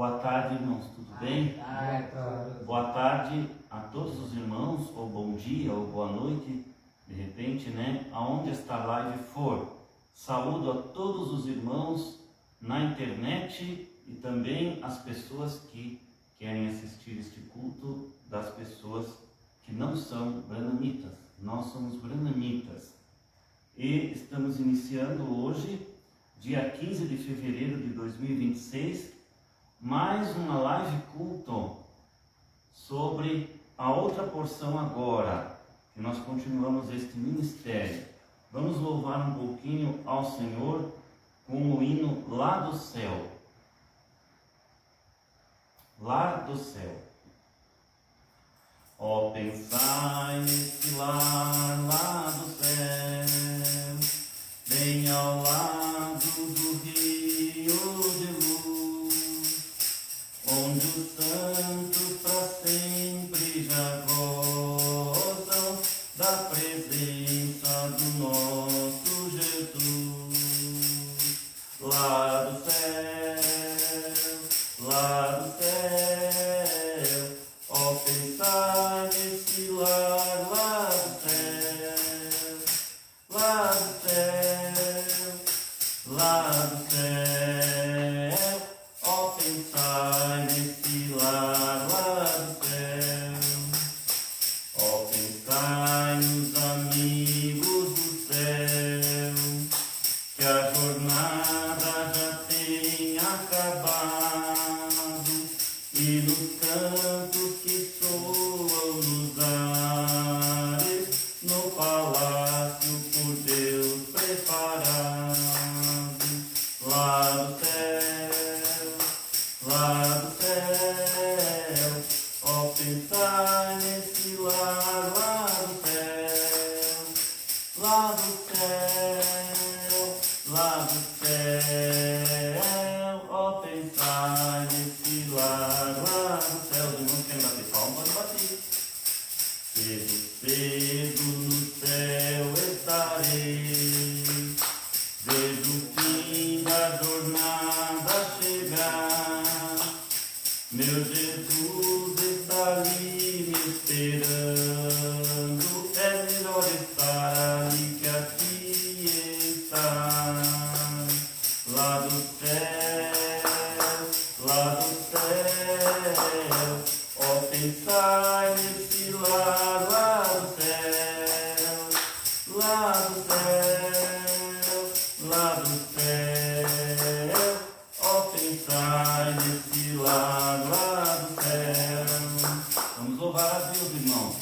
Boa tarde, irmãos, tudo bem? Boa tarde a todos os irmãos, ou bom dia, ou boa noite, de repente, né? Aonde esta live for. Saúdo a todos os irmãos na internet e também as pessoas que querem assistir este culto, das pessoas que não são branamitas. Nós somos branamitas. E estamos iniciando hoje, dia 15 de fevereiro de 2026, mais uma live culto sobre a outra porção agora, que nós continuamos este ministério. Vamos louvar um pouquinho ao Senhor com o hino Lá do Céu. Lá do Céu. Ó, pensai nesse lar lá do céu, bem ao lado do rio de luz, onde os santos para sempre já gozam da presença do nosso Jesus. Lá do céu, lá do céu, ó, pensar nesse lar lá do céu, lá do céu, lá do céu, ó, pensar nesse lar lá do céu, ó, pensar nos amigos do céu, que a jornada já tem acabado, e nos cantos que soam nos ares, no palácio por Deus preparado. Lá do céu, lá do céu, ó, pensar nesse lar lá do céu, lá do céu, lá do céu, ó, pensar nesse lar lá do céu. Os irmãos querem bater palma, pode bater. Cedo no céu estarei, vejo o fim da jornada chegar, meu Jesus está ali me esperando, é melhor estar ali que aqui estar. Lá do céu, lá do céu, ó, pensar nesse lar lá do céu, lá do céu, lá do céu, ó, pensar nesse lar lá do céu. Vamos louvar a Deus, irmãos.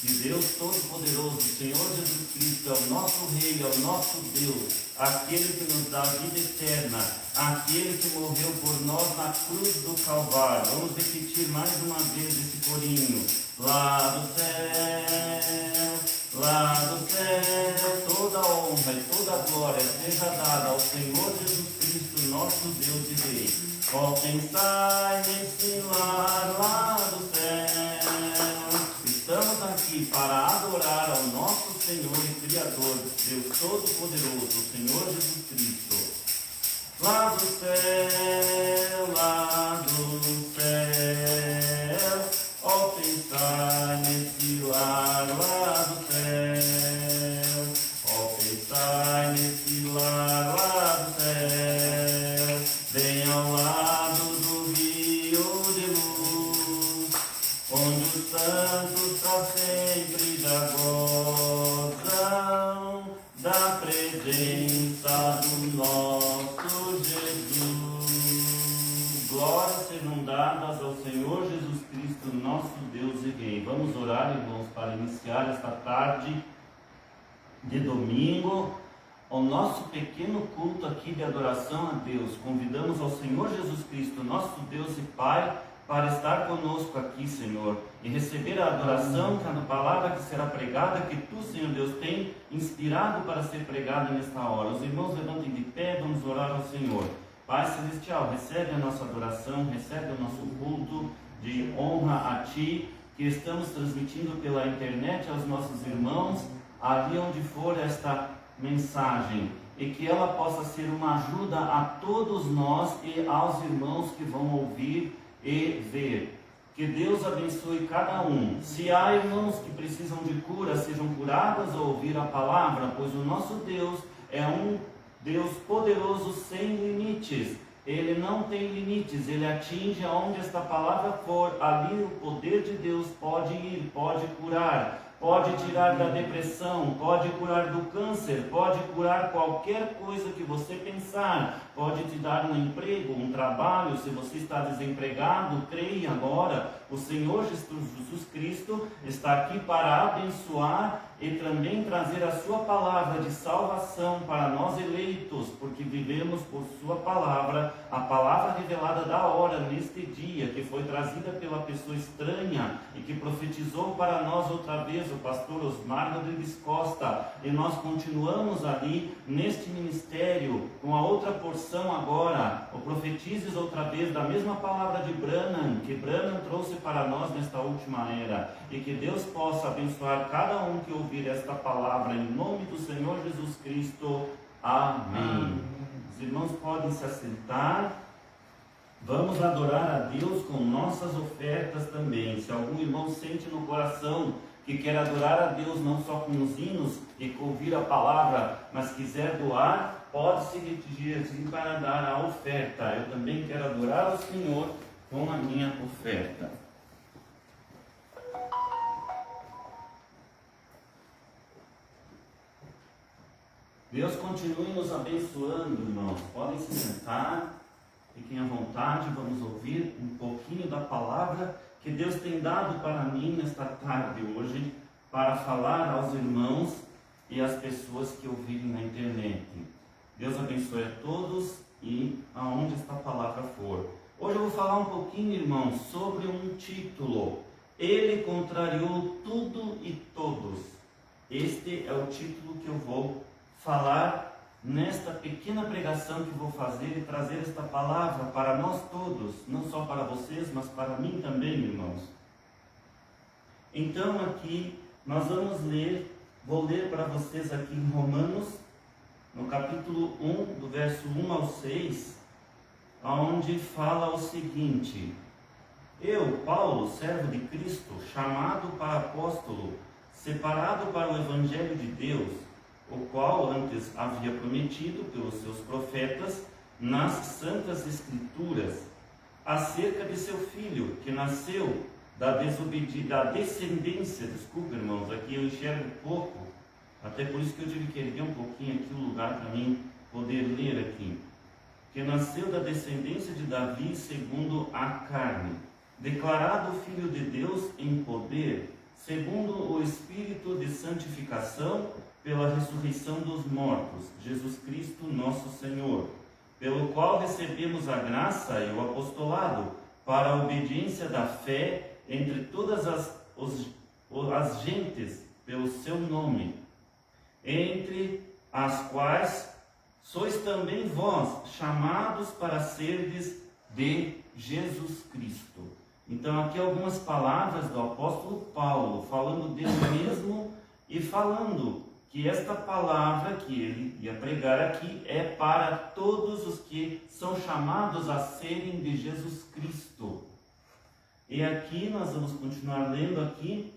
Que Deus Todo-Poderoso, Senhor Jesus Cristo, é o nosso Rei, é o nosso Deus, aquele que nos dá a vida eterna, aquele que morreu por nós na cruz do Calvário. Vamos repetir mais uma vez esse corinho. Lá do céu, lá do céu, toda a honra e toda a glória seja dada ao Senhor Jesus Cristo, nosso Deus e Rei. Ó, pensai nesse lar lá do céu. Estamos aqui para adorar ao nosso Senhor e Criador, Deus Todo-Poderoso, Senhor Jesus Cristo. Lá do céu, lá do céu, ó, pensar nesse lar lá do céu, ó, pensar nesse lar lá do céu, bem ao lado do rio de luz, onde os santos para sempre já gozam da presença do nosso Jesus. Glórias sejam dadas ao Senhor Jesus Cristo, nosso Deus e Rei. Vamos orar, irmãos, para iniciar esta tarde de domingo, o nosso pequeno culto aqui de adoração a Deus. Convidamos ao Senhor Jesus Cristo, nosso Deus e Pai, para estar conosco aqui, Senhor, e receber a adoração, que a palavra que será pregada, que Tu, Senhor Deus, tem inspirado para ser pregada nesta hora. Os irmãos levantem de pé, vamos orar ao Senhor. Pai Celestial, recebe a nossa adoração, recebe o nosso culto de honra a Ti, que estamos transmitindo pela internet aos nossos irmãos, ali onde for esta mensagem. e que ela possa ser uma ajuda a todos nós e aos irmãos que vão ouvir e ver. Que Deus abençoe cada um. Se há irmãos que precisam de cura, sejam curadas ao ouvir a palavra, pois o nosso Deus é um Deus poderoso sem limites. Ele não tem limites, ele atinge aonde esta palavra for, ali o poder de Deus pode ir, pode curar. Pode tirar da depressão, pode curar do câncer, pode curar qualquer coisa que você pensar, pode te dar um emprego, um trabalho. Se você está desempregado, creia agora, o Senhor Jesus Cristo está aqui para abençoar e também trazer a sua palavra de salvação para nós eleitos, porque vivemos por sua palavra, a palavra revelada da hora neste dia, que foi trazida pela pessoa estranha e que profetizou para nós outra vez, o pastor Osmar Rodrigues Costa, e nós continuamos ali neste ministério com a outra porção agora, o profetizes outra vez da mesma palavra de Branham, que Branham trouxe para nós nesta última era, e que Deus possa abençoar cada um que ouvir esta palavra em nome do Senhor Jesus Cristo. Amém. Os irmãos podem se assentar. Vamos adorar a Deus com nossas ofertas também. Se algum irmão sente no coração que quer adorar a Deus não só com os hinos e com ouvir a palavra, mas quiser doar, pode se dirigir assim para dar a oferta. Eu também quero adorar o Senhor com a minha oferta. Deus continue nos abençoando, irmãos. Podem se sentar, fiquem à vontade, vamos ouvir um pouquinho da palavra que Deus tem dado para mim nesta tarde hoje, para falar aos irmãos e às pessoas que ouvirem na internet. Deus abençoe a todos e aonde esta palavra for. Hoje eu vou falar um pouquinho, irmãos, sobre um título. Ele contrariou tudo e todos. Este é o título que eu vou falar nesta pequena pregação que vou fazer e trazer esta palavra para nós todos, não só para vocês, mas para mim também, irmãos. Então aqui nós vamos ler, vou ler para vocês aqui em Romanos, no capítulo 1, do verso 1 ao 6, onde fala o seguinte: Eu, Paulo, servo de Cristo, chamado para apóstolo, separado para o evangelho de Deus, o qual antes havia prometido pelos seus profetas nas santas escrituras, acerca de seu filho, que nasceu da descendência, desculpa, irmãos, aqui eu enxergo pouco, até por isso que eu tive que erguer um pouquinho aqui o lugar para mim poder ler aqui, que nasceu da descendência de Davi segundo a carne, declarado Filho de Deus em poder, segundo o Espírito de santificação, pela ressurreição dos mortos, Jesus Cristo nosso Senhor, pelo qual recebemos a graça e o apostolado para a obediência da fé entre todas as gentes pelo seu nome, entre as quais sois também vós chamados para serdes de Jesus Cristo. Então aqui algumas palavras do apóstolo Paulo, falando dele mesmo e falando que esta palavra que ele ia pregar aqui é para todos os que são chamados a serem de Jesus Cristo. E aqui nós vamos continuar lendo aqui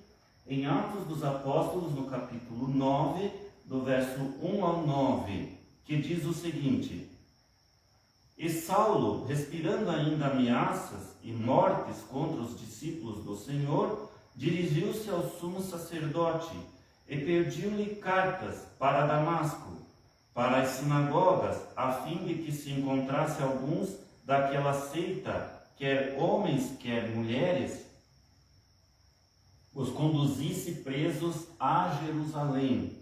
em Atos dos Apóstolos, no capítulo 9, do verso 1 ao 9, que diz o seguinte: E Saulo, respirando ainda ameaças e mortes contra os discípulos do Senhor, dirigiu-se ao sumo sacerdote e pediu-lhe cartas para Damasco, para as sinagogas, a fim de que se encontrasse alguns daquela seita, quer homens, quer mulheres, os conduzisse presos a Jerusalém.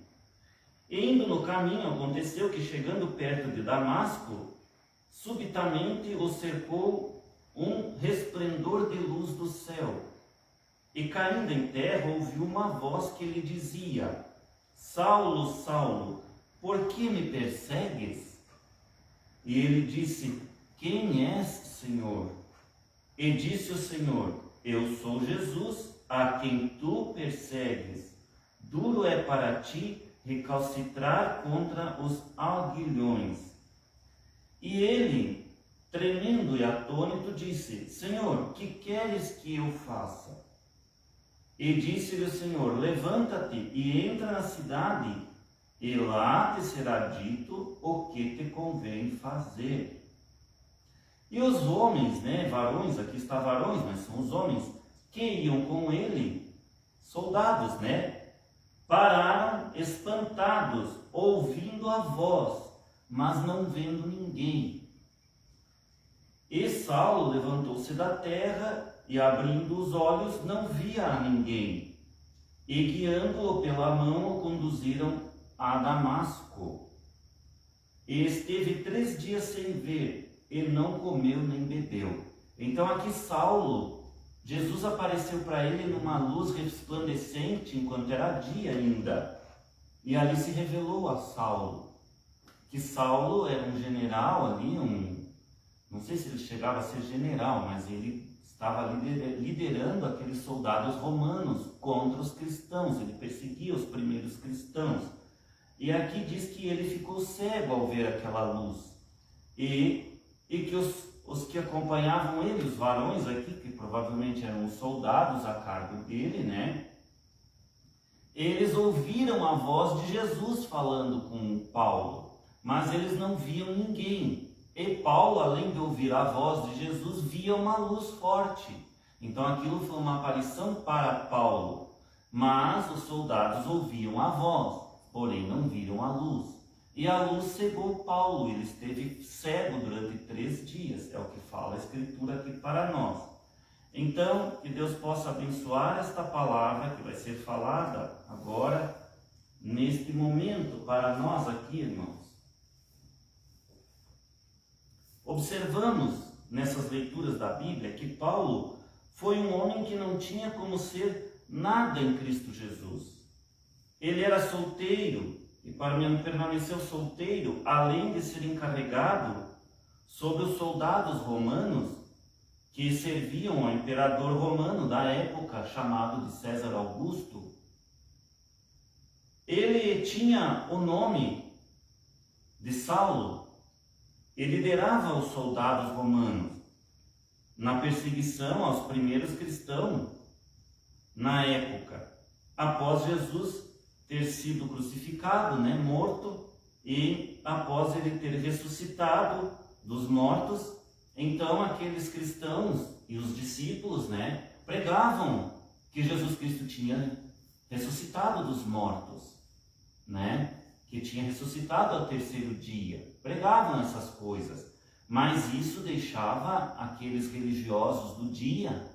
E indo no caminho, aconteceu que, chegando perto de Damasco, subitamente o cercou um resplendor de luz do céu. E caindo em terra, ouviu uma voz que lhe dizia: Saulo, Saulo, por que me persegues? E ele disse: Quem és, Senhor? E disse o Senhor: Eu sou Jesus, a quem tu persegues. Duro é para ti recalcitrar contra os aguilhões. E ele, tremendo e atônito, disse: Senhor, que queres que eu faça? E disse-lhe o Senhor: levanta-te e entra na cidade, e lá te será dito o que te convém fazer. E os homens, varões, aqui está varões, mas são os homens que iam com ele, soldados, pararam espantados, ouvindo a voz, mas não vendo ninguém. E Saulo levantou-se da terra e, abrindo os olhos, não via a ninguém. E, guiando-o pela mão, o conduziram a Damasco. E esteve 3 dias sem ver, e não comeu nem bebeu. Então aqui Saulo, Jesus apareceu para ele numa luz resplandecente, enquanto era dia ainda. E ali se revelou a Saulo, que Saulo era um general ali, não sei se ele chegava a ser general, mas ele estava liderando aqueles soldados romanos contra os cristãos. Ele perseguia os primeiros cristãos. E aqui diz que ele ficou cego ao ver aquela luz. E que os que acompanhavam ele, os varões aqui, que provavelmente eram os soldados a cargo dele, eles ouviram a voz de Jesus falando com Paulo, mas eles não viam ninguém. E Paulo, além de ouvir a voz de Jesus, via uma luz forte. Então aquilo foi uma aparição para Paulo, mas os soldados ouviam a voz, porém não viram a luz. E a luz cegou Paulo, ele esteve cego durante 3 dias, é o que fala a Escritura aqui para nós. Então, que Deus possa abençoar esta palavra que vai ser falada agora, neste momento, para nós aqui, irmãos. Observamos nessas leituras da Bíblia que Paulo foi um homem que não tinha como ser nada em Cristo Jesus. Ele era solteiro. E para permanecer solteiro, além de ser encarregado sobre os soldados romanos que serviam ao imperador romano da época, chamado de César Augusto, ele tinha o nome de Saulo e liderava os soldados romanos na perseguição aos primeiros cristãos na época, após Jesus ter sido crucificado, morto, e após ele ter ressuscitado dos mortos, então aqueles cristãos e os discípulos, pregavam que Jesus Cristo tinha ressuscitado dos mortos, que tinha ressuscitado ao 3º dia. Pregavam essas coisas, mas isso deixava aqueles religiosos do dia,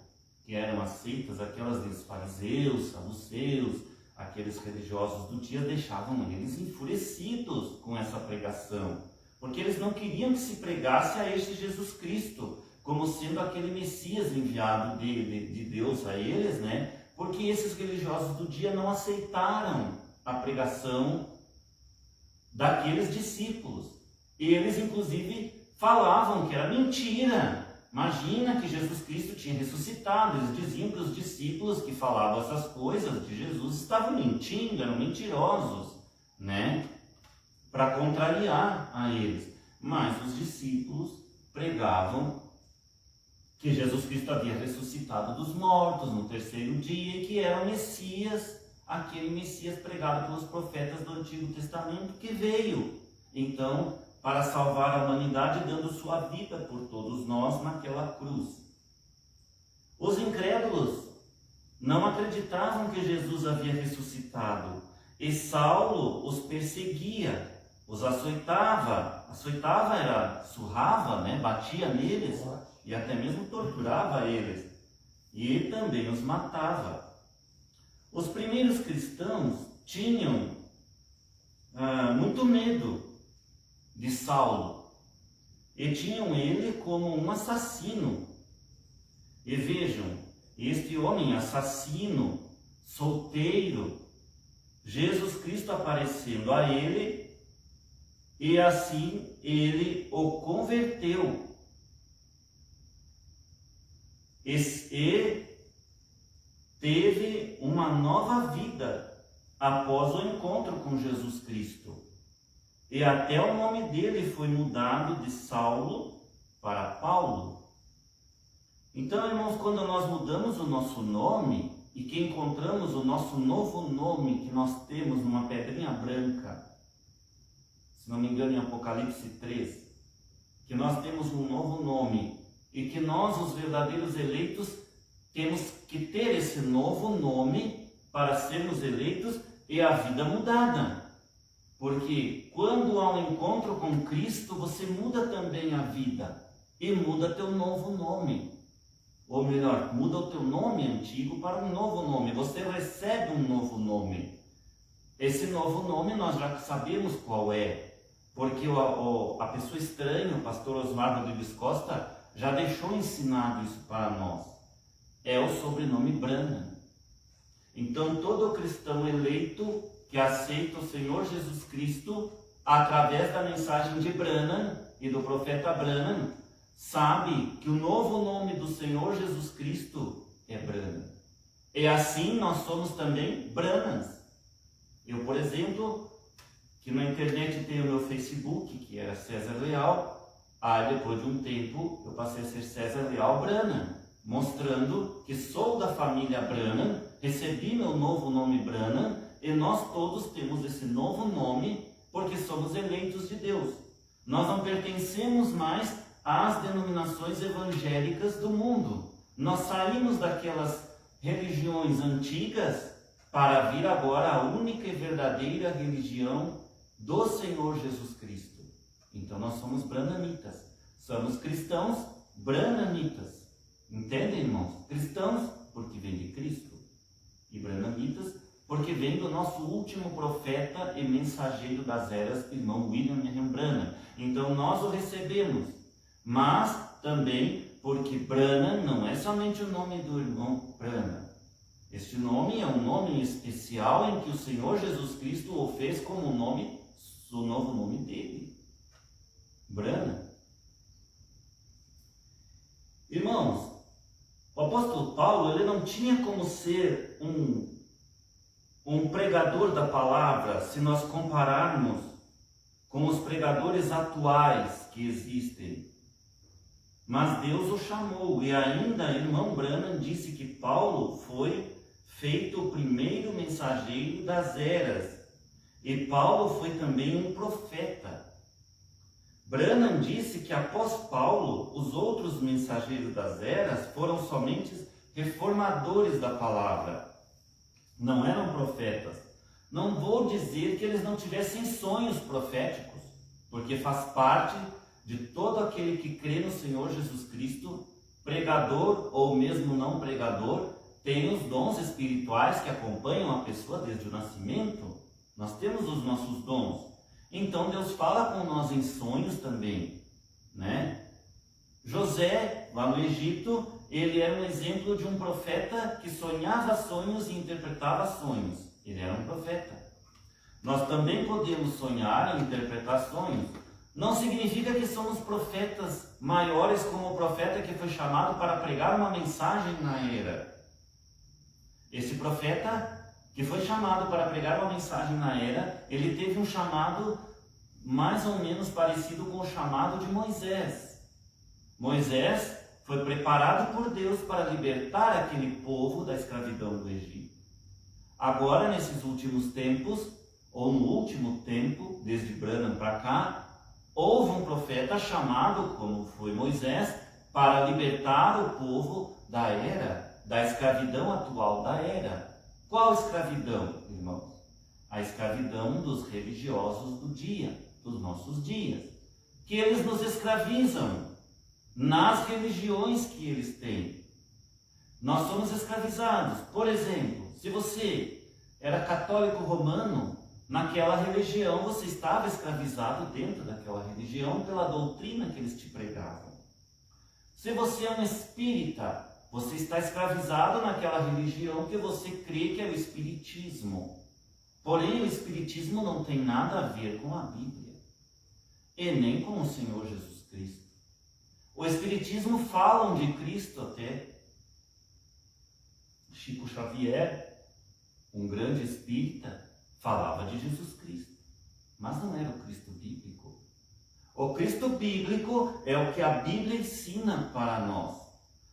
que eram as seitas, aquelas dos fariseus, saduceus, aqueles religiosos do dia, deixavam eles enfurecidos com essa pregação, porque eles não queriam que se pregasse a este Jesus Cristo como sendo aquele Messias enviado de Deus a eles, porque esses religiosos do dia não aceitaram a pregação daqueles discípulos. E eles inclusive falavam que era mentira. Imagina que Jesus Cristo tinha ressuscitado. Eles diziam que os discípulos que falavam essas coisas de Jesus estavam mentindo, eram mentirosos, para contrariar a eles. Mas os discípulos pregavam que Jesus Cristo havia ressuscitado dos mortos no 3º dia e que era o Messias, aquele Messias pregado pelos profetas do Antigo Testamento, que veio, então, para salvar a humanidade, dando sua vida por todos nós naquela cruz. Os incrédulos não acreditavam que Jesus havia ressuscitado, e Saulo os perseguia, os açoitava, surrava, batia neles e até mesmo torturava eles, e também os matava. Os primeiros cristãos tinham muito medo de Saulo, e tinham ele como um assassino. E vejam, este homem assassino, solteiro, Jesus Cristo aparecendo a ele, e assim ele o converteu. E teve uma nova vida após o encontro com Jesus Cristo. E até o nome dele foi mudado de Saulo para Paulo. Então, irmãos, quando nós mudamos o nosso nome e que encontramos o nosso novo nome que nós temos numa pedrinha branca, se não me engano em Apocalipse 3, que nós temos um novo nome e que nós, os verdadeiros eleitos, temos que ter esse novo nome para sermos eleitos e a vida mudada. Porque quando há um encontro com Cristo, você muda também a vida e muda teu novo nome. Ou melhor, muda o teu nome antigo para um novo nome. Você recebe um novo nome. Esse novo nome nós já sabemos qual é. Porque a pessoa estranha, o pastor Osmar Rodrigues Costa, já deixou ensinado isso para nós. É o sobrenome Branham. Então todo cristão eleito que aceita o Senhor Jesus Cristo, através da mensagem de Branham e do profeta Branham, sabe que o novo nome do Senhor Jesus Cristo é Branham. E assim nós somos também Branhams. Eu, por exemplo, que na internet tenho o meu Facebook, que era César Leal, aí depois de um tempo eu passei a ser César Leal Branham, mostrando que sou da família Branham, recebi meu novo nome Branham, e nós todos temos esse novo nome porque somos eleitos de Deus. Nós não pertencemos mais às denominações evangélicas do mundo. Nós saímos daquelas religiões antigas para vir agora à única e verdadeira religião do Senhor Jesus Cristo. Então nós somos branhamitas. Somos cristãos branhamitas. Entendem, irmãos? Cristãos porque vem de Cristo. E branhamitas porque vem do nosso último profeta e mensageiro das eras, irmão William Marion Branham. Então nós o recebemos, mas também porque Branham não é somente o nome do irmão Branham. Este nome é um nome especial em que o Senhor Jesus Cristo o fez como o novo nome dele, Branham. Irmãos, o apóstolo Paulo ele não tinha como ser um pregador da palavra, se nós compararmos com os pregadores atuais que existem. Mas Deus o chamou, e ainda irmão Branham disse que Paulo foi feito o primeiro mensageiro das eras, e Paulo foi também um profeta. Branham disse que após Paulo, os outros mensageiros das eras foram somente reformadores da palavra. Não eram profetas. Não vou dizer que eles não tivessem sonhos proféticos, porque faz parte de todo aquele que crê no Senhor Jesus Cristo, pregador ou mesmo não pregador, tem os dons espirituais que acompanham a pessoa desde o nascimento. Nós temos os nossos dons. Então Deus fala com nós em sonhos também, né? José, lá no Egito, ele era um exemplo de um profeta que sonhava sonhos e interpretava sonhos. Ele era um profeta. Nós também podemos sonhar e interpretar sonhos. Não significa que somos profetas maiores como o profeta que foi chamado para pregar uma mensagem na era. Esse profeta que foi chamado para pregar uma mensagem na era, ele teve um chamado mais ou menos parecido com o chamado de Moisés. Moisés foi preparado por Deus para libertar aquele povo da escravidão do Egito. Agora, nesses últimos tempos, ou no último tempo, desde Branham para cá, houve um profeta chamado, como foi Moisés, para libertar o povo da era, da escravidão atual da era. Qual escravidão, irmãos? A escravidão dos religiosos do dia, dos nossos dias, que eles nos escravizam nas religiões que eles têm. Nós somos escravizados. Por exemplo, se você era católico romano, naquela religião você estava escravizado dentro daquela religião pela doutrina que eles te pregavam. Se você é um espírita, você está escravizado naquela religião que você crê que é o espiritismo. Porém, o espiritismo não tem nada a ver com a Bíblia e nem com o Senhor Jesus Cristo. O espiritismo falam de Cristo até. Chico Xavier, um grande espírita, falava de Jesus Cristo, mas não era o Cristo bíblico. O Cristo bíblico é o que a Bíblia ensina para nós.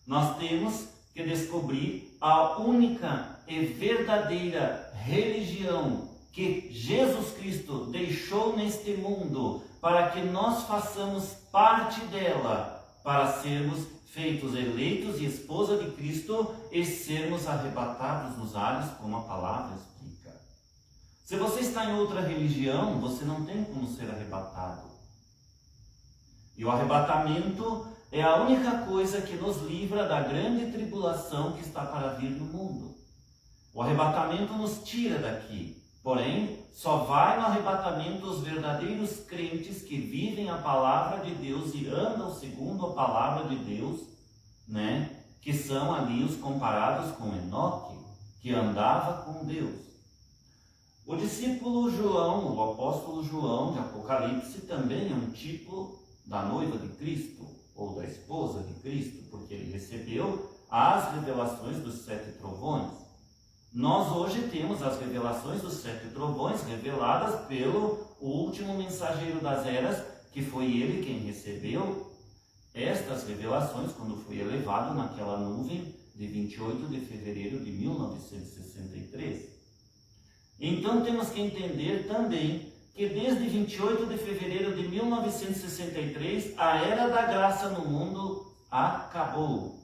Nós temos que descobrir a única e verdadeira religião que Jesus Cristo deixou neste mundo para que nós façamos parte dela, para sermos feitos eleitos e esposa de Cristo e sermos arrebatados nos ares, como a palavra explica. Se você está em outra religião, você não tem como ser arrebatado. E o arrebatamento é a única coisa que nos livra da grande tribulação que está para vir no mundo. O arrebatamento nos tira daqui. Porém, só vai no arrebatamento os verdadeiros crentes que vivem a palavra de Deus e andam segundo a palavra de Deus, né? Que são ali os comparados com Enoque, que andava com Deus. O discípulo João, o apóstolo João de Apocalipse, também é um tipo da noiva de Cristo, ou da esposa de Cristo, porque ele recebeu as revelações dos 7 trovões. Nós hoje temos as revelações dos 7 trovões reveladas pelo último mensageiro das eras, que foi ele quem recebeu estas revelações quando foi elevado naquela nuvem de 28 de fevereiro de 1963. Então temos que entender também que desde 28 de fevereiro de 1963, a era da graça no mundo acabou.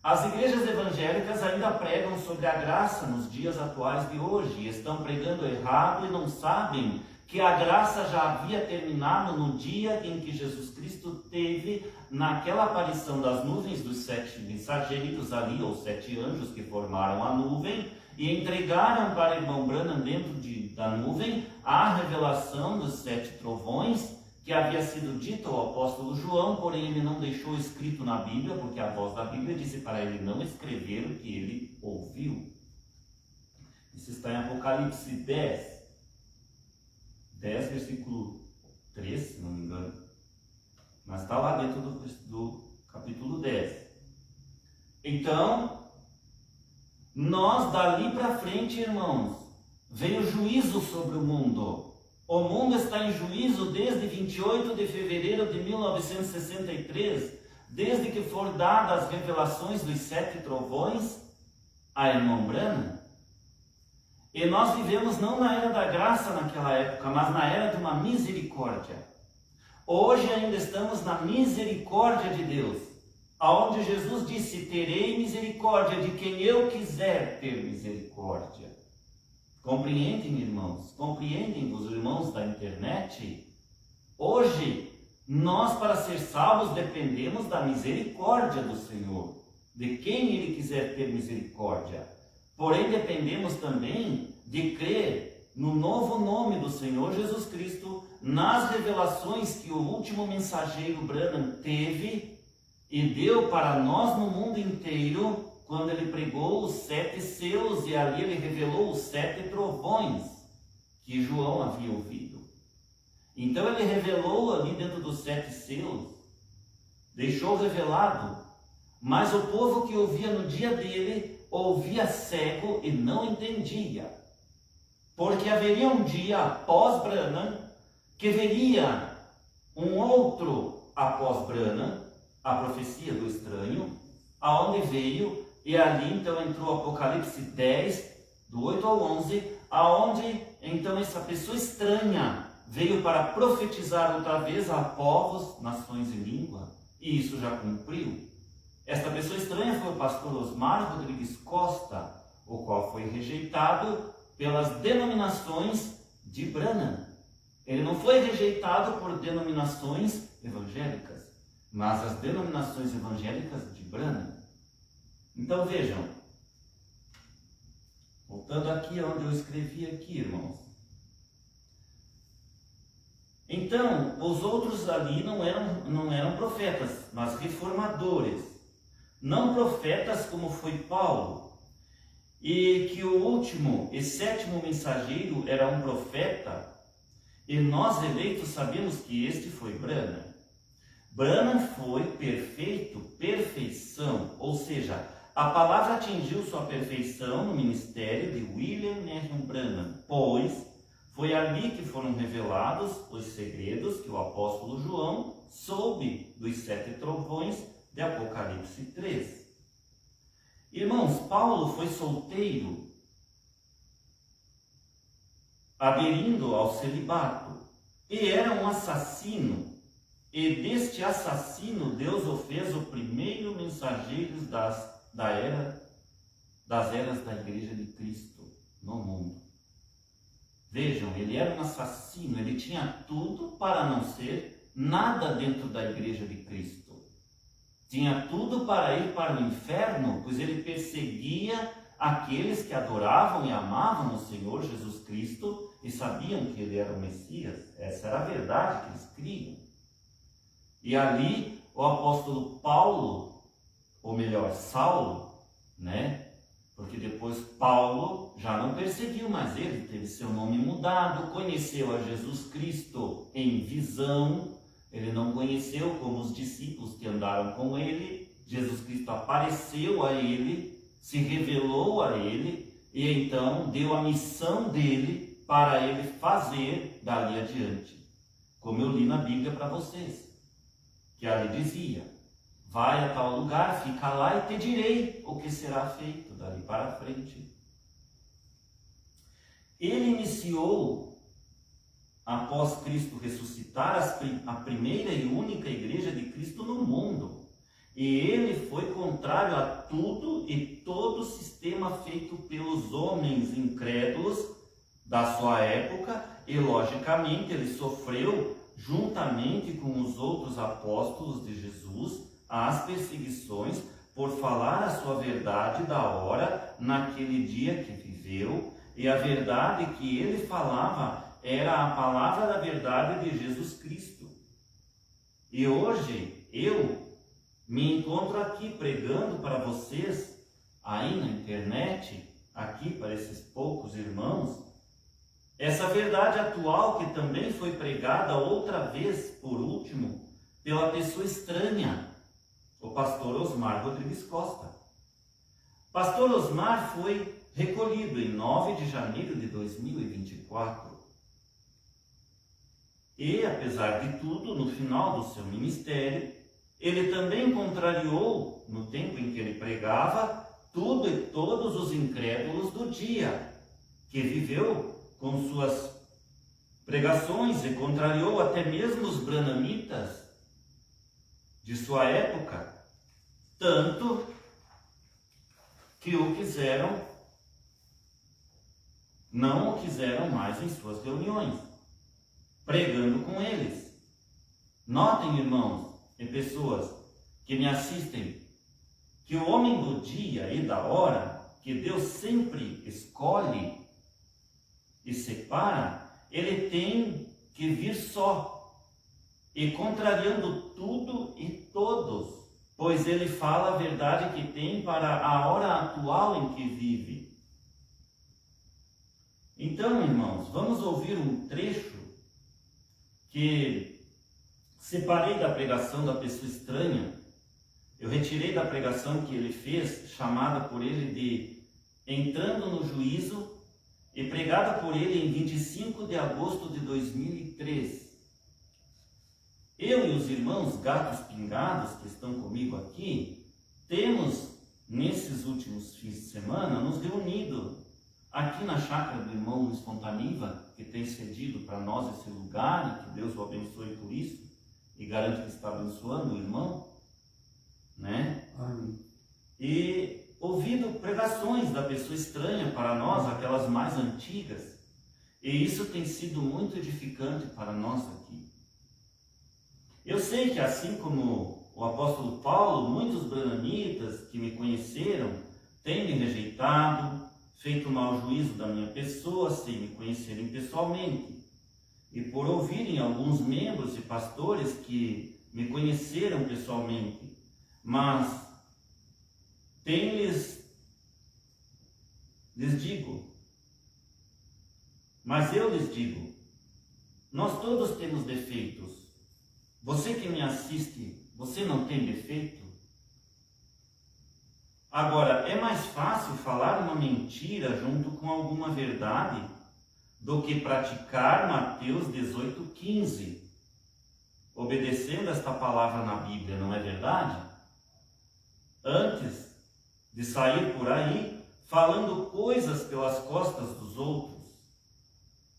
As igrejas evangélicas ainda pregam sobre a graça nos dias atuais de hoje, estão pregando errado e não sabem que a graça já havia terminado no dia em que Jesus Cristo teve naquela aparição das nuvens dos 7 mensageiros ali, ou 7 anjos que formaram a nuvem, e entregaram para o irmão Branham dentro da nuvem a revelação dos 7 trovões, que havia sido dito ao apóstolo João, porém ele não deixou escrito na Bíblia, porque a voz da Bíblia disse para ele não escrever o que ele ouviu. Isso está em Apocalipse 10, versículo 3, se não me engano. Mas está lá dentro do capítulo 10. Então, nós dali para frente, irmãos, vem o juízo sobre o mundo. O mundo está em juízo desde 28 de fevereiro de 1963, desde que foram dadas as revelações dos 7 trovões a irmão Branham. E nós vivemos não na era da graça naquela época, mas na era de uma misericórdia. Hoje ainda estamos na misericórdia de Deus, aonde Jesus disse: terei misericórdia de quem eu quiser ter misericórdia. Compreendem, irmãos? Compreendem os irmãos da internet? Hoje, nós para ser salvos dependemos da misericórdia do Senhor, de quem Ele quiser ter misericórdia. Porém, dependemos também de crer no novo nome do Senhor Jesus Cristo, nas revelações que o último mensageiro Branham teve e deu para nós no mundo inteiro, quando ele pregou os 7 selos e ali ele revelou os 7 trovões que João havia ouvido. Então ele revelou ali dentro dos 7 selos, deixou revelado, mas o povo que ouvia no dia dele, ouvia cego e não entendia. Porque haveria um dia após Branham, que veria um outro após Branham, a profecia do estranho, aonde veio. E ali então entrou Apocalipse 10, do 8 ao 11, aonde então essa pessoa estranha veio para profetizar outra vez a povos, nações e língua, e isso já cumpriu. Esta pessoa estranha foi o pastor Osmar Rodrigues Costa, o qual foi rejeitado pelas denominações de Branham. Ele não foi rejeitado por denominações evangélicas, mas as denominações evangélicas de Branham. Então vejam, voltando aqui onde eu escrevi aqui, irmãos. Então, os outros ali não eram profetas, mas reformadores. Não profetas como foi Paulo. E que o último e 7º mensageiro era um profeta, e nós eleitos sabemos que este foi Branham. Branham foi perfeito, perfeição, ou seja, A palavra atingiu sua perfeição no ministério de William Marion Branham, pois foi ali que foram revelados os segredos que o apóstolo João soube dos 7 trovões de Apocalipse 3. Irmãos, Paulo foi solteiro, aderindo ao celibato, e era um assassino, e deste assassino Deus o fez o primeiro mensageiro das eras da Igreja de Cristo no mundo. Vejam, ele era um assassino, ele tinha tudo para não ser nada dentro da Igreja de Cristo. Tinha tudo para ir para o inferno, pois ele perseguia aqueles que adoravam e amavam o Senhor Jesus Cristo e sabiam que ele era o Messias. Essa era a verdade que eles criam. E ali o apóstolo Paulo, ou melhor, Saulo, porque depois Paulo já não perseguiu mais ele, teve seu nome mudado, conheceu a Jesus Cristo em visão. Ele não conheceu como os discípulos que andaram com ele. Jesus Cristo apareceu a ele, se revelou a ele e então deu a missão dele para ele fazer dali adiante. Como eu li na Bíblia para vocês, que ali dizia: vai a tal lugar, fica lá e te direi o que será feito dali para frente. Ele iniciou, após Cristo ressuscitar, a primeira e única igreja de Cristo no mundo. E ele foi contrário a tudo e todo o sistema feito pelos homens incrédulos da sua época, e logicamente ele sofreu, juntamente com os outros apóstolos de Jesus, as perseguições por falar a sua verdade da hora, naquele dia que viveu, e a verdade que ele falava era a palavra da verdade de Jesus Cristo. E hoje eu me encontro aqui pregando para vocês, aí na internet, aqui para esses poucos irmãos, essa verdade atual que também foi pregada outra vez, por último, pela pessoa estranha, o pastor Osmar Rodrigues Costa. Pastor Osmar foi recolhido em 9 de janeiro de 2024. E, apesar de tudo, no final do seu ministério, ele também contrariou, no tempo em que ele pregava, tudo e todos os incrédulos do dia, que viveu com suas pregações e contrariou até mesmo os branhamitas de sua época, tanto que não o quiseram mais em suas reuniões, pregando com eles. Notem, irmãos e pessoas que me assistem, que o homem do dia e da hora, que Deus sempre escolhe e separa, ele tem que vir só, e contrariando tudo e todos, pois ele fala a verdade que tem para a hora atual em que vive. Então, irmãos, vamos ouvir um trecho que separei da pregação da pessoa estranha. Eu retirei da pregação que ele fez, chamada por ele de Entrando no Juízo, e pregada por ele em 25 de agosto de 2003. Eu e os irmãos gatos pingados que estão comigo aqui, temos, nesses últimos fins de semana, nos reunido aqui na chácara do irmão Luiz Fontaniva, que tem cedido para nós esse lugar, e que Deus o abençoe por isso, e garanto que está abençoando o irmão, Amém. E ouvido pregações da pessoa estranha para nós, aquelas mais antigas, e isso tem sido muito edificante para nós aqui. Eu sei que, assim como o apóstolo Paulo, muitos branhamitas que me conheceram têm me rejeitado, feito mau juízo da minha pessoa sem me conhecerem pessoalmente, e por ouvirem alguns membros e pastores que me conheceram pessoalmente, mas eu lhes digo, nós todos temos defeitos. Você que me assiste, você não tem defeito? Agora, é mais fácil falar uma mentira junto com alguma verdade do que praticar Mateus 18:15, obedecendo esta palavra na Bíblia, não é verdade? Antes de sair por aí falando coisas pelas costas dos outros,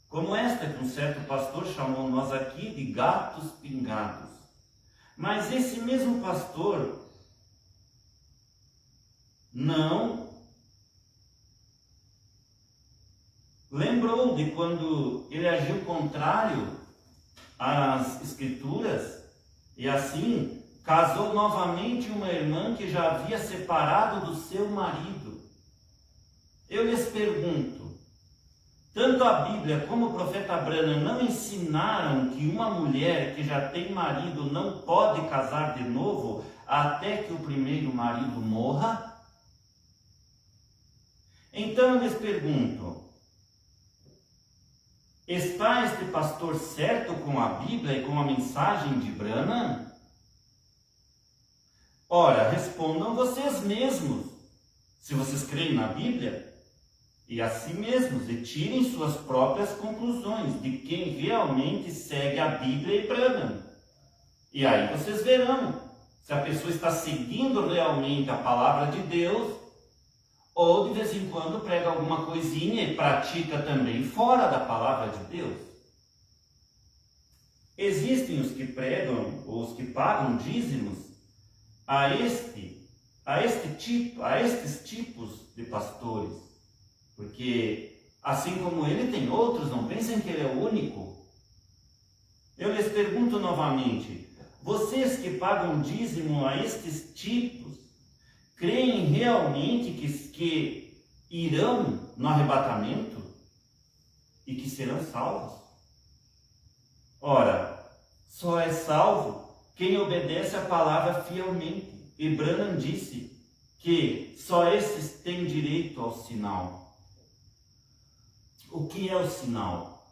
como esta que um certo pastor chamou nós aqui de gatos pingados. Mas esse mesmo pastor não lembrou de quando ele agiu contrário às Escrituras e assim casou novamente uma irmã que já havia separado do seu marido. Eu lhes pergunto, tanto a Bíblia como o profeta Branham não ensinaram que uma mulher que já tem marido não pode casar de novo até que o primeiro marido morra? Então eu lhes pergunto, está este pastor certo com a Bíblia e com a mensagem de Branham? Ora, respondam vocês mesmos, se vocês creem na Bíblia, e a si mesmos, e tirem suas próprias conclusões de quem realmente segue a Bíblia e Branham. E aí vocês verão se a pessoa está seguindo realmente a palavra de Deus, ou de vez em quando prega alguma coisinha e pratica também fora da palavra de Deus. Existem os que pregam ou os que pagam dízimos a estes tipos de pastores, porque assim como ele tem outros, não pensem que ele é o único. Eu lhes pergunto novamente, vocês que pagam dízimo a estes tipos, creem realmente que irão no arrebatamento e que serão salvos? Ora, só é salvo quem obedece a palavra fielmente. E Branham disse que só esses têm direito ao sinal. O que é o sinal?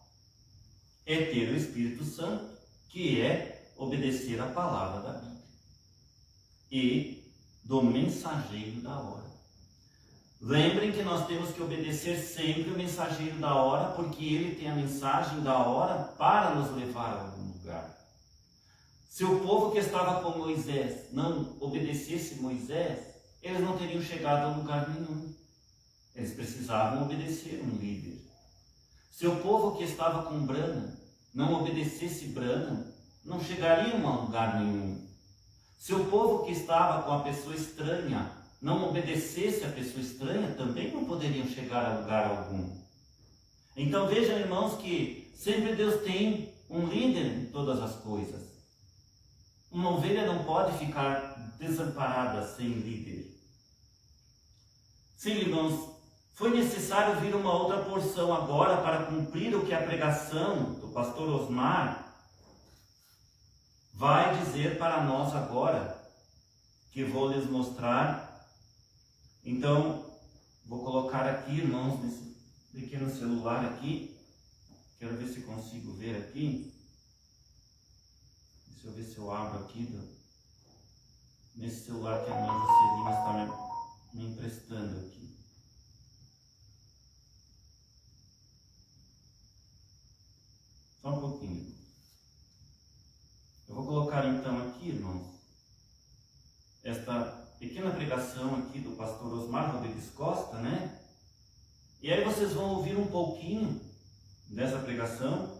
É ter o Espírito Santo, que é obedecer a palavra da Bíblia e do mensageiro da hora. Lembrem que nós temos que obedecer sempre o mensageiro da hora, porque ele tem a mensagem da hora para nos levar a algum lugar. Se o povo que estava com Moisés não obedecesse Moisés, eles não teriam chegado a lugar nenhum. Eles precisavam obedecer um líder. Se o povo que estava com Branham não obedecesse Branham, não chegariam a lugar nenhum. Se o povo que estava com a pessoa estranha não obedecesse a pessoa estranha, também não poderiam chegar a lugar algum. Então vejam, irmãos, que sempre Deus tem um líder em todas as coisas. Uma ovelha não pode ficar desamparada sem líder. Sim, irmãos, foi necessário vir uma outra porção agora para cumprir o que a pregação do pastor Osmar vai dizer para nós agora, que vou lhes mostrar. Então, vou colocar aqui, irmãos, nesse pequeno celular aqui. Quero ver se consigo ver aqui. Deixa eu ver se eu abro aqui nesse celular que a irmã Juscelina está me emprestando aqui. Só um pouquinho. Eu vou colocar então aqui, irmãos, esta pequena pregação aqui do pastor Osmar Rodrigues Costa, né? E aí vocês vão ouvir um pouquinho dessa pregação,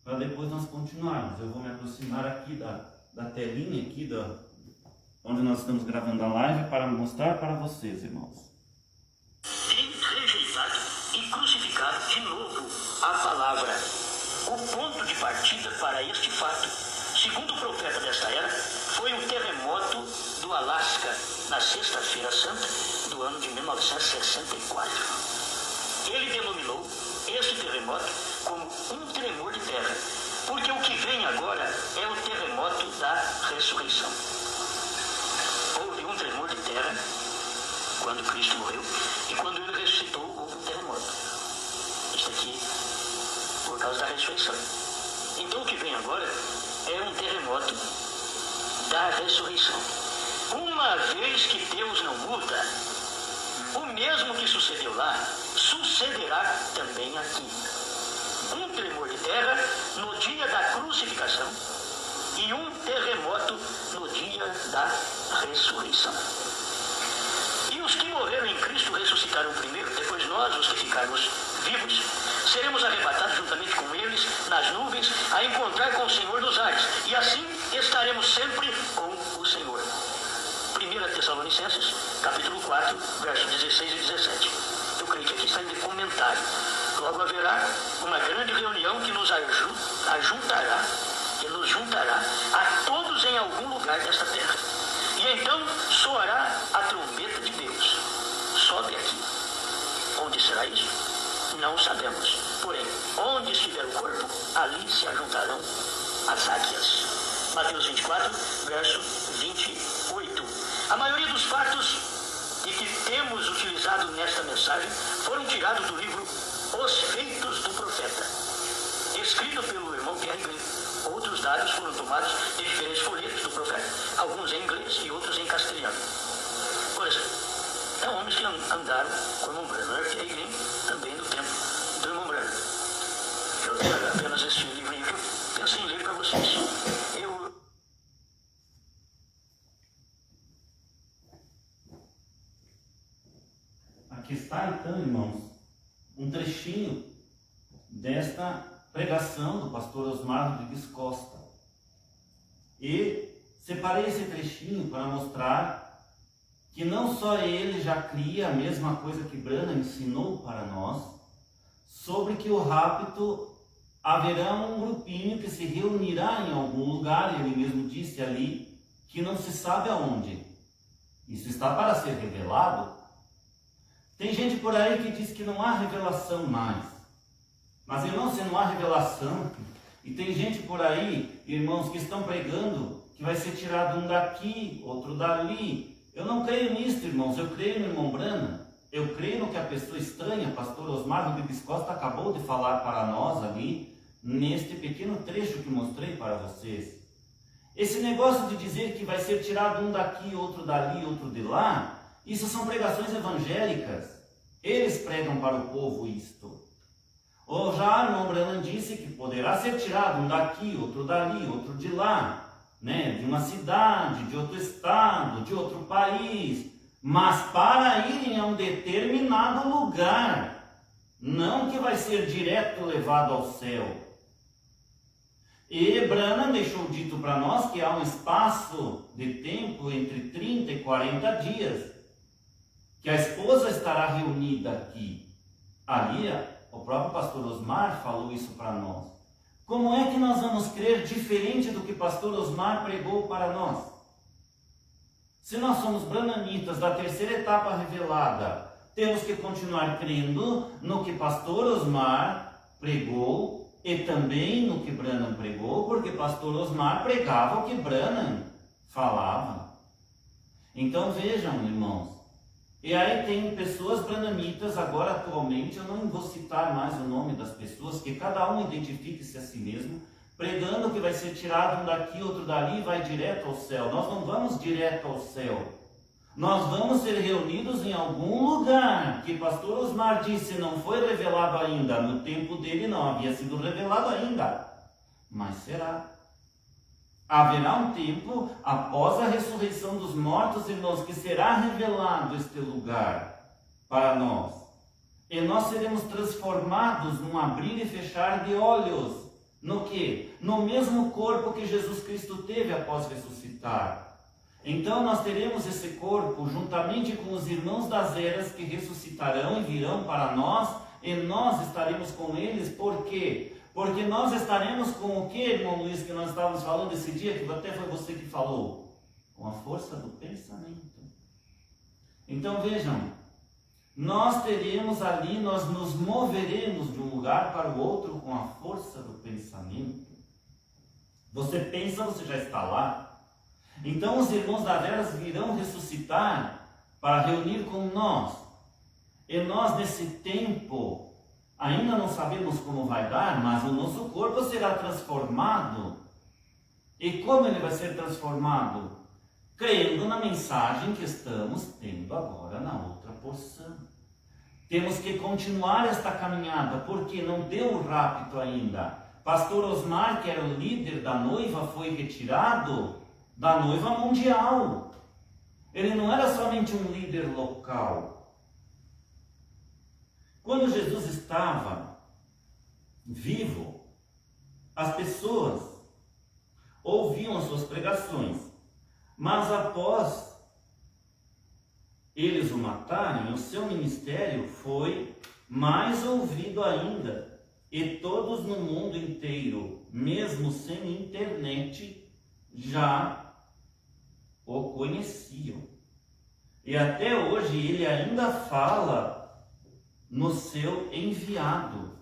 para depois nós continuarmos. Eu vou me aproximar aqui da telinha aqui, onde nós estamos gravando a live, para mostrar para vocês, irmãos. Tem rejeitado e crucificado de novo a palavra. O ponto de partida para este fato, segundo o profeta desta era, foi o terremoto do Alasca, na Sexta-feira Santa do ano de 1964. Ele denominou este terremoto como um tremor de terra, porque o que vem agora é o terremoto da ressurreição. Houve um tremor de terra quando Cristo morreu, e quando ele ressuscitou, houve um terremoto. Isso aqui por causa da ressurreição. Então o que vem agora é um terremoto da ressurreição. Uma vez que Deus não muda, o mesmo que sucedeu lá, sucederá também aqui. Um tremor de terra no dia da crucificação e um terremoto no dia da ressurreição. E os que morreram em Cristo ressuscitarão primeiro, depois nós, os que ficarmos vivos, seremos arrebatados juntamente com eles nas nuvens a encontrar com o Senhor dos ares. E assim estaremos sempre com o Senhor. 1 Tessalonicenses, capítulo 4, versos 16 e 17. Eu creio que aqui está em comentário. Logo haverá uma grande reunião que nos juntará a todos em algum lugar desta terra. E então soará a trombeta de Deus. Sobe aqui. Onde será isso? Não sabemos. Porém, onde estiver o corpo, ali se ajuntarão as águias. Mateus 24, verso 28. A maioria dos fatos de que temos utilizado nesta mensagem foram tirados do livro Os Feitos do Profeta, escrito pelo irmão Pierre Green. Outros dados foram tomados de diferentes folhetos do profeta, alguns em inglês e outros em castelhano. Por exemplo, há homens que andaram com o irmão Branham, Pierre Green, também no tempo do irmão Branham. Eu tenho apenas este livro aí que eu penso em ler para vocês. Aqui está então, irmãos, um trechinho desta pregação do pastor Osmar Rodrigues Costa. E separei esse trechinho para mostrar que não só ele já cria a mesma coisa que Branham ensinou para nós, sobre que o rapto haverá um grupinho que se reunirá em algum lugar, ele mesmo disse ali, que não se sabe aonde. Isso está para ser revelado. Tem gente por aí que diz que não há revelação mais. Mas, irmãos, se não há revelação, e tem gente por aí, irmãos, que estão pregando que vai ser tirado um daqui, outro dali. Eu não creio nisso, irmãos. Eu creio no irmão Branham. Eu creio no que a pessoa estranha, pastor Osmar Rodrigues Costa, acabou de falar para nós ali, neste pequeno trecho que mostrei para vocês. Esse negócio de dizer que vai ser tirado um daqui, outro dali, outro de lá, isso são pregações evangélicas. Eles pregam para o povo isto. Ou já o irmão Branham disse que poderá ser tirado um daqui, outro dali, outro de lá, né? De uma cidade, de outro estado, de outro país, mas para irem a um determinado lugar, não que vai ser direto levado ao céu. E Branham deixou dito para nós que há um espaço de tempo entre 30 e 40 dias, que a esposa estará reunida aqui. Ali, o próprio pastor Osmar falou isso para nós. Como é que nós vamos crer diferente do que pastor Osmar pregou para nós? Se nós somos branhamitas da terceira etapa revelada, temos que continuar crendo no que pastor Osmar pregou e também no que Branham pregou, porque pastor Osmar pregava o que Branham falava. Então vejam, irmãos, e aí tem pessoas branhamitas, agora atualmente, eu não vou citar mais o nome das pessoas, que cada um identifique-se a si mesmo, pregando que vai ser tirado um daqui, outro dali e vai direto ao céu. Nós não vamos direto ao céu. Nós vamos ser reunidos em algum lugar, que pastor Osmar disse não foi revelado ainda. No tempo dele não havia sido revelado ainda, mas será. Haverá um tempo após a ressurreição dos mortos, irmãos, que será revelado este lugar para nós. E nós seremos transformados num abrir e fechar de olhos. No quê? No mesmo corpo que Jesus Cristo teve após ressuscitar. Então nós teremos esse corpo juntamente com os irmãos das eras que ressuscitarão e virão para nós, e nós estaremos com eles. Por quê? Porque nós estaremos com o que, irmão Luiz, que nós estávamos falando esse dia, que até foi você que falou? Com a força do pensamento. Então vejam, nós teremos ali, nós nos moveremos de um lugar para o outro com a força do pensamento. Você pensa, você já está lá. Então os irmãos das eras virão ressuscitar para reunir com nós. E nós nesse tempo, ainda não sabemos como vai dar, mas o nosso corpo será transformado. E como ele vai ser transformado? crendo na mensagem que estamos tendo agora na outra porção. Temos que continuar esta caminhada, porque não deu o rapto ainda. Pastor Osmar, que era o líder da noiva, foi retirado da noiva mundial. Ele não era somente um líder local. Quando Jesus estava vivo, as pessoas ouviam as suas pregações, mas após eles o matarem, o seu ministério foi mais ouvido ainda, e todos no mundo inteiro, mesmo sem internet, já o conheciam. E até hoje ele ainda fala no seu enviado.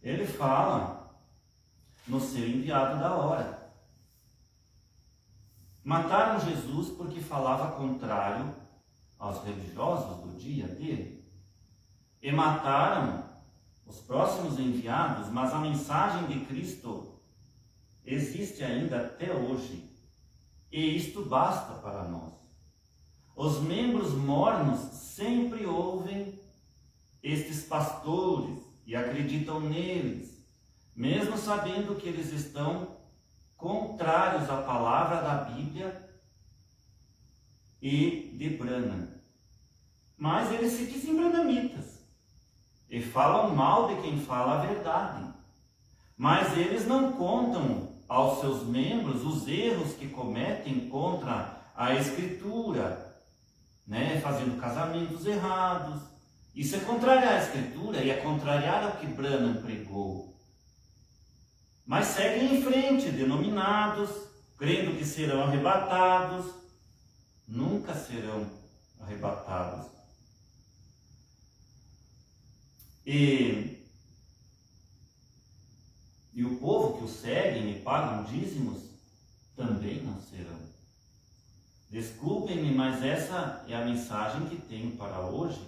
Ele fala no seu enviado da hora. Mataram Jesus porque falava contrário aos religiosos do dia dele. E mataram os próximos enviados, mas a mensagem de Cristo existe ainda até hoje. E isto basta para nós. Os membros mornos sempre ouvem estes pastores e acreditam neles, mesmo sabendo que eles estão contrários à palavra da Bíblia e de Branham. Mas eles se dizem branhamitas e falam mal de quem fala a verdade. Mas eles não contam aos seus membros os erros que cometem contra a Escritura, fazendo casamentos errados. Isso é contrariar a Escritura e é contrariar ao que Branham pregou. Mas seguem em frente, denominados, crendo que serão arrebatados. Nunca serão arrebatados. E o povo que o seguem e pagam dízimos também não serão. Desculpem-me, mas essa é a mensagem que tenho para hoje.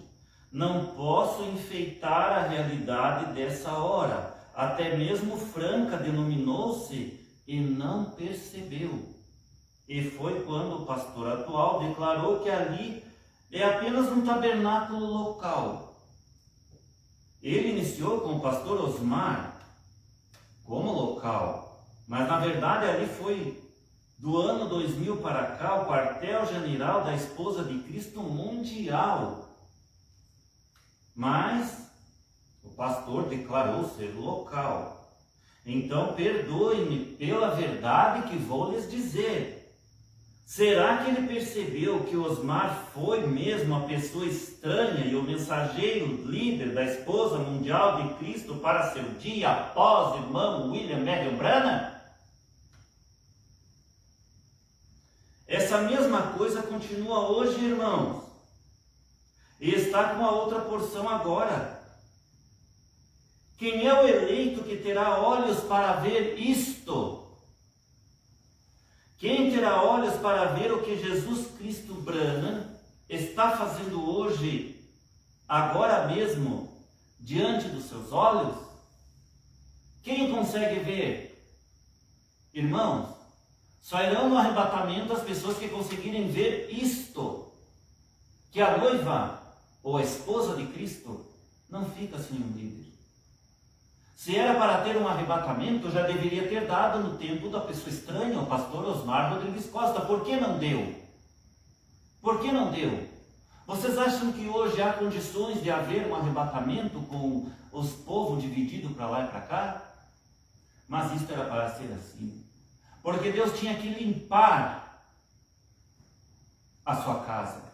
Não posso enfeitar a realidade dessa hora. Até mesmo Franca denominou-se e não percebeu. E foi quando o pastor atual declarou que ali é apenas um tabernáculo local. Ele iniciou com o pastor Osmar como local, mas na verdade ali foi do ano 2000 para cá o quartel-general da Esposa de Cristo mundial. Mas o pastor declarou ser local. Então perdoe-me pela verdade que vou lhes dizer. Será que ele percebeu que Osmar foi mesmo a pessoa estranha e o mensageiro líder da Esposa Mundial de Cristo para seu dia após irmão William Marion Branham? Essa mesma coisa continua hoje, irmãos. E está com a outra porção agora. Quem é o eleito que terá olhos para ver isto? Quem terá olhos para ver o que Jesus Cristo Branham está fazendo hoje, agora mesmo, diante dos seus olhos? Quem consegue ver? Irmãos, só irão no arrebatamento as pessoas que conseguirem ver isto, que a noiva ou a esposa de Cristo não fica sem um líder. Se era para ter um arrebatamento, já deveria ter dado no tempo da pessoa estranha, o pastor Osmar Rodrigues Costa. Por que não deu? Por que não deu? Vocês acham que hoje há condições de haver um arrebatamento com os povos divididos para lá e para cá? Mas isso era para ser assim. Porque Deus tinha que limpar a sua casa.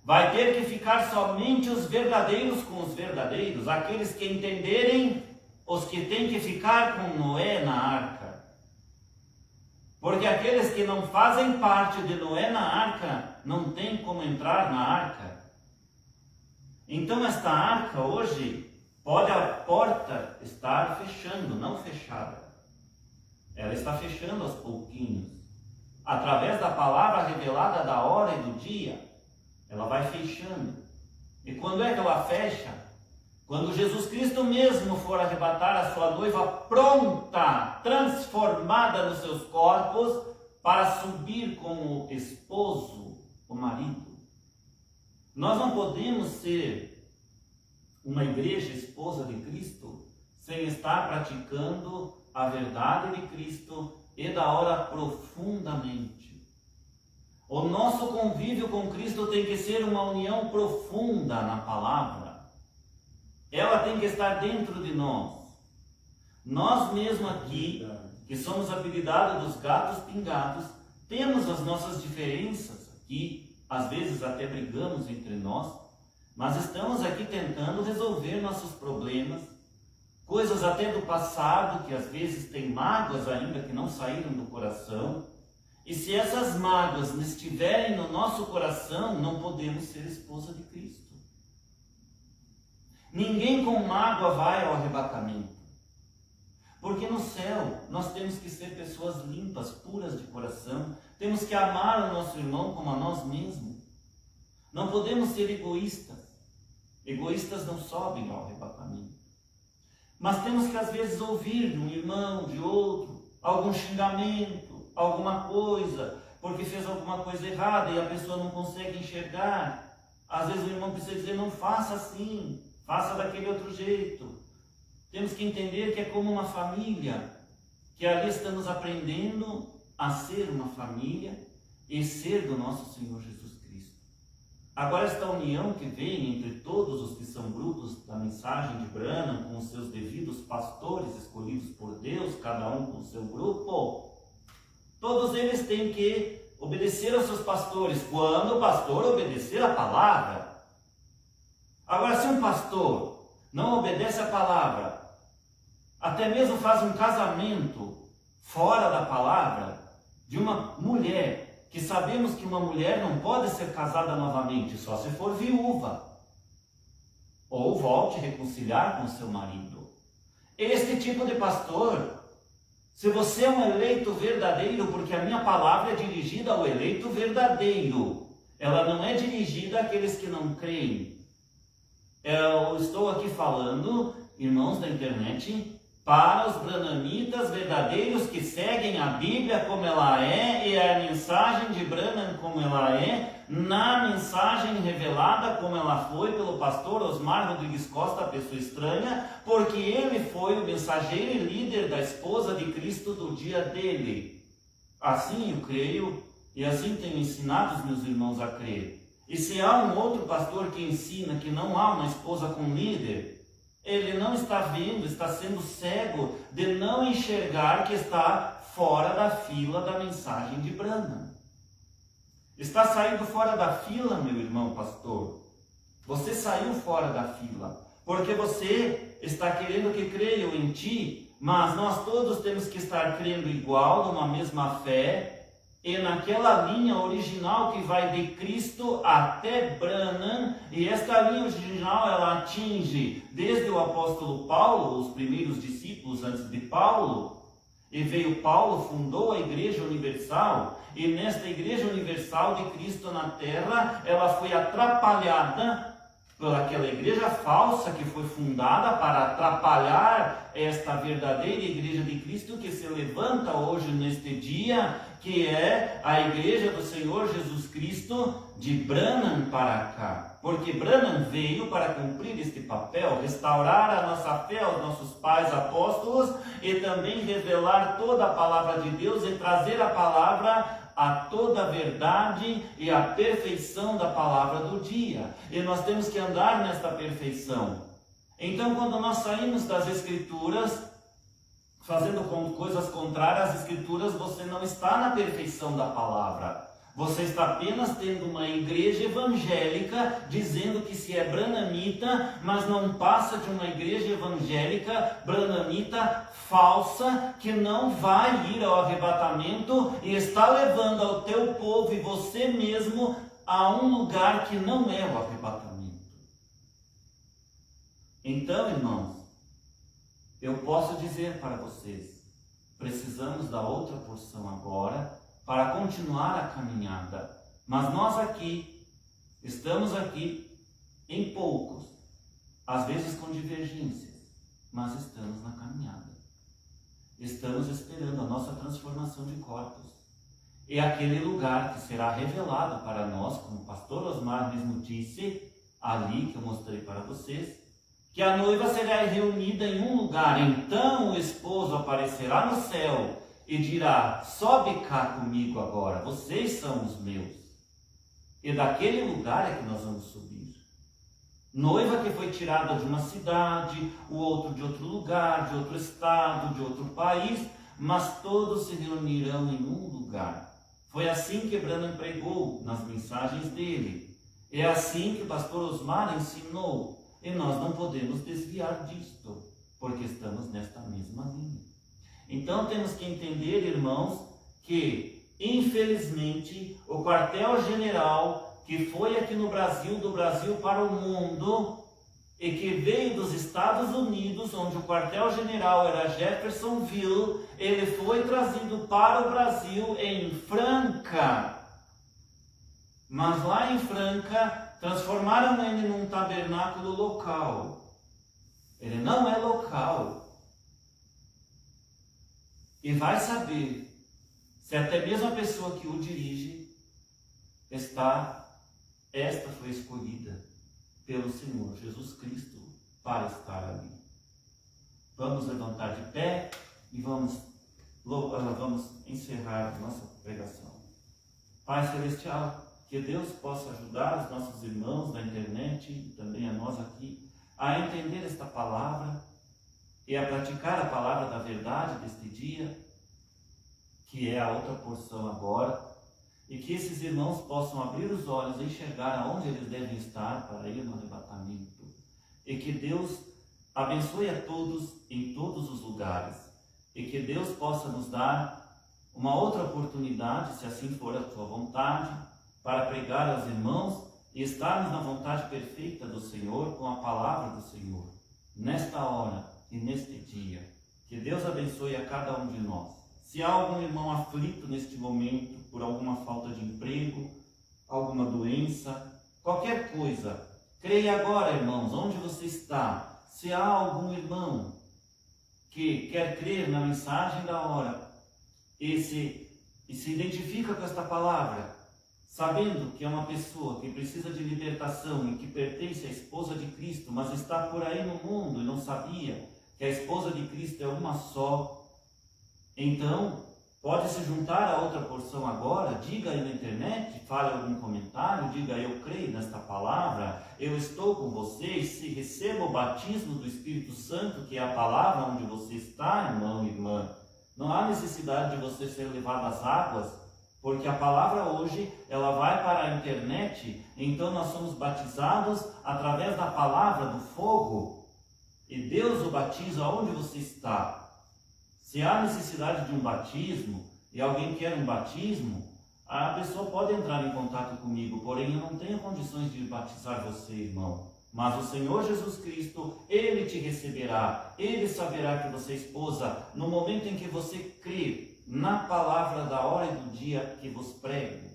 Vai ter que ficar somente os verdadeiros com os verdadeiros, aqueles que entenderem, os que têm que ficar com Noé na arca. Porque aqueles que não fazem parte de Noé na arca, não tem como entrar na arca. Então esta arca hoje, pode a porta estar fechando, não fechada. Ela está fechando aos pouquinhos. Através da palavra revelada da hora e do dia, ela vai fechando. E quando é que ela fecha? Quando Jesus Cristo mesmo for arrebatar a sua noiva pronta, transformada nos seus corpos, para subir com o esposo, o marido. Nós não podemos ser uma igreja esposa de Cristo sem estar praticando a verdade de Cristo e da hora profundamente. O nosso convívio com Cristo tem que ser uma união profunda na palavra. Ela tem que estar dentro de nós. Nós mesmos aqui, que somos apelidados dos gatos pingados, temos as nossas diferenças aqui, às vezes até brigamos entre nós, mas estamos aqui tentando resolver nossos problemas, coisas até do passado, que às vezes tem mágoas ainda que não saíram do coração, e se essas mágoas estiverem no nosso coração, não podemos ser esposa de Cristo. Ninguém com mágoa vai ao arrebatamento. Porque no céu nós temos que ser pessoas limpas, puras de coração. Temos que amar o nosso irmão como a nós mesmos. Não podemos ser egoístas. Egoístas não sobem ao arrebatamento. Mas temos que às vezes ouvir de um irmão, de outro, algum xingamento, alguma coisa, porque fez alguma coisa errada e a pessoa não consegue enxergar. Às vezes o irmão precisa dizer, não faça assim, faça daquele outro jeito. Temos que entender que é como uma família, que ali estamos aprendendo a ser uma família e ser do nosso Senhor Jesus Cristo. Agora esta união que vem entre todos os que são grupos da mensagem de Branham, com os seus devidos pastores escolhidos por Deus, cada um com o seu grupo, todos eles têm que obedecer aos seus pastores, quando o pastor obedecer a palavra. Agora, se um pastor não obedece a palavra, até mesmo faz um casamento fora da palavra de uma mulher, que sabemos que uma mulher não pode ser casada novamente, só se for viúva, ou volte a reconciliar com seu marido. Este tipo de pastor, se você é um eleito verdadeiro, porque a minha palavra é dirigida ao eleito verdadeiro, ela não é dirigida àqueles que não creem. Eu estou aqui falando, irmãos da internet, para os branhamitas verdadeiros que seguem a Bíblia como ela é e a mensagem de Branham como ela é, na mensagem revelada como ela foi pelo pastor Osmar Rodrigues Costa, pessoa estranha, porque ele foi o mensageiro e líder da esposa de Cristo do dia dele. Assim eu creio e assim tenho ensinado os meus irmãos a crer. E se há um outro pastor que ensina que não há uma esposa com líder, ele não está vendo, está sendo cego de não enxergar que está fora da fila da mensagem de Branham. Está saindo fora da fila, meu irmão pastor. Você saiu fora da fila, porque você está querendo que creiam em ti, mas nós todos temos que estar crendo igual, numa mesma fé, e naquela linha original que vai de Cristo até Branham, e esta linha original ela atinge desde o apóstolo Paulo, os primeiros discípulos antes de Paulo, e veio Paulo, fundou a Igreja Universal, e nesta Igreja Universal de Cristo na Terra, ela foi atrapalhada por aquela igreja falsa que foi fundada para atrapalhar esta verdadeira Igreja de Cristo que se levanta hoje neste dia, que é a Igreja do Senhor Jesus Cristo de Branham para cá. Porque Branham veio para cumprir este papel, restaurar a nossa fé aos nossos pais apóstolos e também revelar toda a palavra de Deus e trazer a palavra a toda a verdade e a perfeição da palavra do dia. E nós temos que andar nesta perfeição. Então, quando nós saímos das Escrituras, fazendo coisas contrárias às Escrituras, você não está na perfeição da palavra. Você está apenas tendo uma igreja evangélica dizendo que se é branhamita, mas não passa de uma igreja evangélica branhamita falsa, que não vai ir ao arrebatamento e está levando ao teu povo e você mesmo a um lugar que não é o arrebatamento. Então, irmãos, eu posso dizer para vocês, precisamos da outra porção agora, para continuar a caminhada. Mas nós aqui, estamos aqui em poucos, às vezes com divergências, mas estamos na caminhada. Estamos esperando a nossa transformação de corpos. É aquele lugar que será revelado para nós, como o pastor Osmar mesmo disse, ali que eu mostrei para vocês, que a noiva será reunida em um lugar, então o esposo aparecerá no céu e dirá: sobe cá comigo agora, vocês são os meus. E daquele lugar é que nós vamos subir. Noiva que foi tirada de uma cidade, o outro de outro lugar, de outro estado, de outro país, mas todos se reunirão em um lugar. Foi assim que Branham pregou nas mensagens dele. É assim que o pastor Osmar ensinou. E nós não podemos desviar disto, porque estamos nesta mesma linha. Então temos que entender, irmãos, que infelizmente o quartel-general que foi aqui no Brasil, do Brasil para o mundo, e que veio dos Estados Unidos, onde o quartel-general era Jeffersonville, ele foi trazido para o Brasil em Franca. Mas lá em Franca, transformaram ele num tabernáculo local. Ele não é local. E vai saber se até mesmo a pessoa que o dirige esta foi escolhida pelo Senhor Jesus Cristo para estar ali. Vamos levantar de pé e vamos encerrar a nossa pregação. Pai Celestial, que Deus possa ajudar os nossos irmãos na internet e também a nós aqui a entender esta palavra e a praticar a palavra da verdade deste dia, que é a outra porção agora, e que esses irmãos possam abrir os olhos e enxergar aonde eles devem estar para ir no arrebatamento. E que Deus abençoe a todos em todos os lugares. E que Deus possa nos dar uma outra oportunidade, se assim for a sua vontade, para pregar aos irmãos e estarmos na vontade perfeita do Senhor, com a palavra do Senhor, nesta hora e neste dia. Que Deus abençoe a cada um de nós. Se há algum irmão aflito neste momento, por alguma falta de emprego, alguma doença, qualquer coisa, creia agora, irmãos, onde você está. Se há algum irmão que quer crer na mensagem da hora e se identifica com esta palavra, sabendo que é uma pessoa que precisa de libertação e que pertence à esposa de Cristo, mas está por aí no mundo e não sabia que a esposa de Cristo é uma só, então pode se juntar a outra porção agora. Diga aí na internet, fale algum comentário, diga: eu creio nesta palavra, eu estou com vocês, se receba o batismo do Espírito Santo, que é a palavra onde você está, irmão e irmã. Não há necessidade de você ser levado às águas, porque a palavra hoje, ela vai para a internet, então nós somos batizados através da palavra do fogo, e Deus o batiza onde você está. Se há necessidade de um batismo, e alguém quer um batismo, a pessoa pode entrar em contato comigo, porém eu não tenho condições de batizar você, irmão. Mas o Senhor Jesus Cristo, Ele te receberá, Ele saberá que você é esposa, no momento em que você crê na palavra da hora e do dia que vos prego.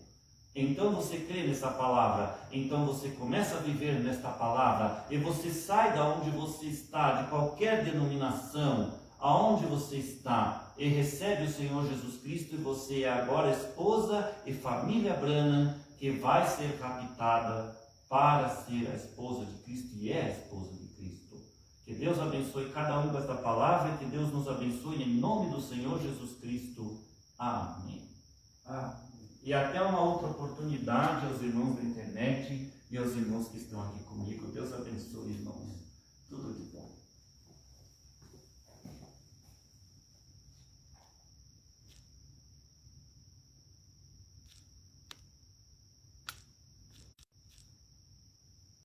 Então você crê nessa palavra, então você começa a viver nesta palavra, e você sai da onde você está, de qualquer denominação, aonde você está, e recebe o Senhor Jesus Cristo, e você é agora esposa e família Branham, que vai ser raptada para ser a esposa de Cristo, e é a esposa de Cristo. Que Deus abençoe cada um com esta palavra, e que Deus nos abençoe em nome do Senhor Jesus Cristo. Amém. E até uma outra oportunidade aos irmãos da internet e aos irmãos que estão aqui comigo. Deus abençoe, irmãos. Tudo de bom.